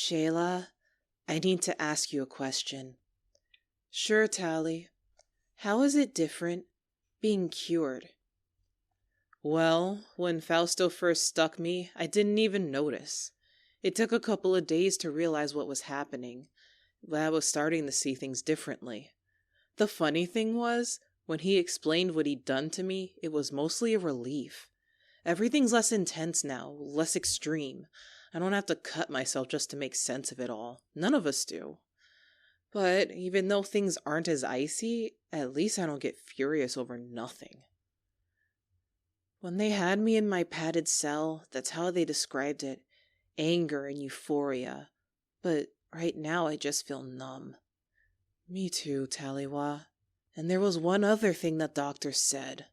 Shayla, I need to ask you a question. Sure, Tally. How is it different being cured? Well, when Fausto first stuck me, I didn't even notice. It took a couple of days to realize what was happening, but I was starting to see things differently. The funny thing was, when he explained what he'd done to me, it was mostly a relief. Everything's less intense now, less extreme. I don't have to cut myself just to make sense of it all. None of us do. But even though things aren't as icy, at least I don't get furious over nothing. When they had me in my padded cell, that's how they described it. Anger and euphoria. But right now I just feel numb. Me too, Taliwa. And there was one other thing that doctor said.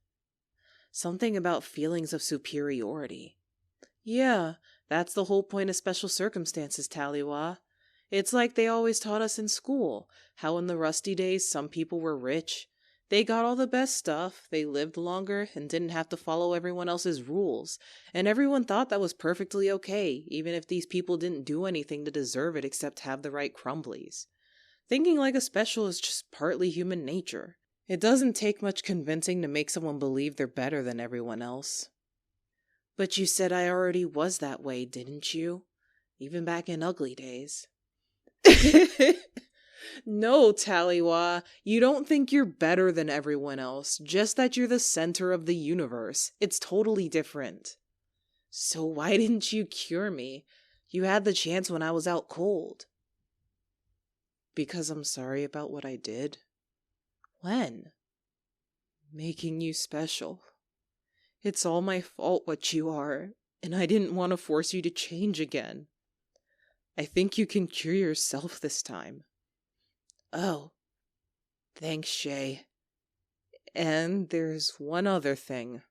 Something about feelings of superiority. Yeah, that's the whole point of special circumstances, Taliwa. It's like they always taught us in school, how in the rusty days some people were rich. They got all the best stuff, they lived longer, and didn't have to follow everyone else's rules. And everyone thought that was perfectly okay, even if these people didn't do anything to deserve it except have the right crumblies. Thinking like a special is just partly human nature. It doesn't take much convincing to make someone believe they're better than everyone else. But you said I already was that way, didn't you? Even back in ugly days. No, Taliwa, you don't think you're better than everyone else, just that you're the center of the universe. It's totally different. So why didn't you cure me? You had the chance when I was out cold. Because I'm sorry about what I did. When? Making you special. It's all my fault what you are, and I didn't want to force you to change again. I think you can cure yourself this time. Oh, thanks, Shay. And there's one other thing.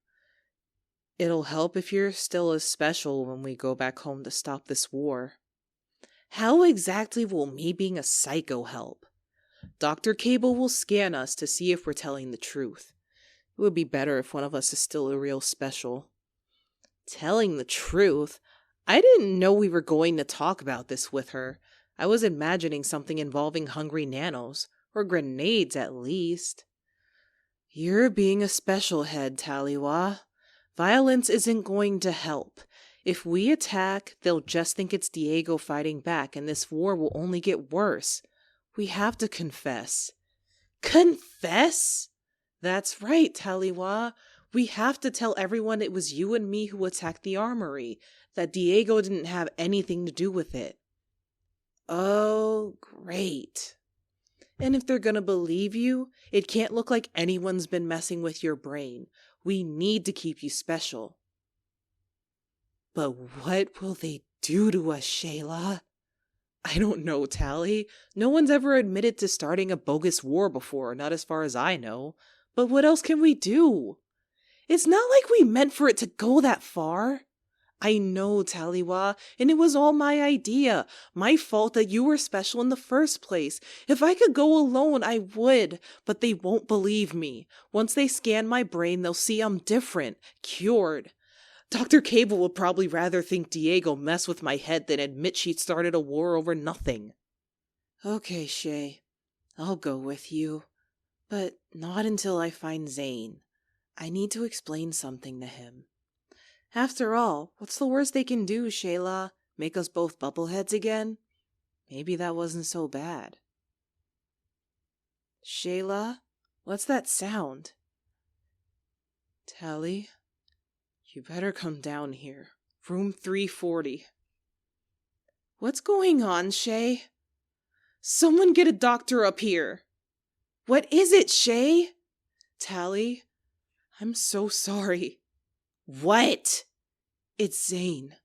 It'll help if you're still as special when we go back home to stop this war. How exactly will me being a psycho help? Dr. Cable will scan us to see if we're telling the truth. It would be better if one of us is still a real special. Telling the truth? I didn't know we were going to talk about this with her. I was imagining something involving hungry nanos, or grenades at least. You're being a special head, Taliwa. Violence isn't going to help. If we attack, they'll just think it's Diego fighting back, and this war will only get worse. We have to confess. Confess? That's right, Taliwa. We have to tell everyone it was you and me who attacked the armory, that Diego didn't have anything to do with it. Oh, great. And if they're gonna believe you, it can't look like anyone's been messing with your brain. We need to keep you special. But what will they do to us, Shayla? I don't know, Tally. No one's ever admitted to starting a bogus war before, not as far as I know. But what else can we do? It's not like we meant for it to go that far. I know, Taliwa, and it was all my idea. My fault that you were special in the first place. If I could go alone, I would, but they won't believe me. Once they scan my brain, they'll see I'm different, cured. Dr. Cable would probably rather think Diego messed with my head than admit she'd started a war over nothing. Okay, Shay, I'll go with you, but not until I find Zane. I need to explain something to him. After all, what's the worst they can do, Shayla? Make us both bubbleheads again? Maybe that wasn't so bad. Shayla, what's that sound? Tally, you better come down here. Room 340. What's going on, Shay? Someone get a doctor up here. What is it, Shay? Tally, I'm so sorry. What? It's Zane.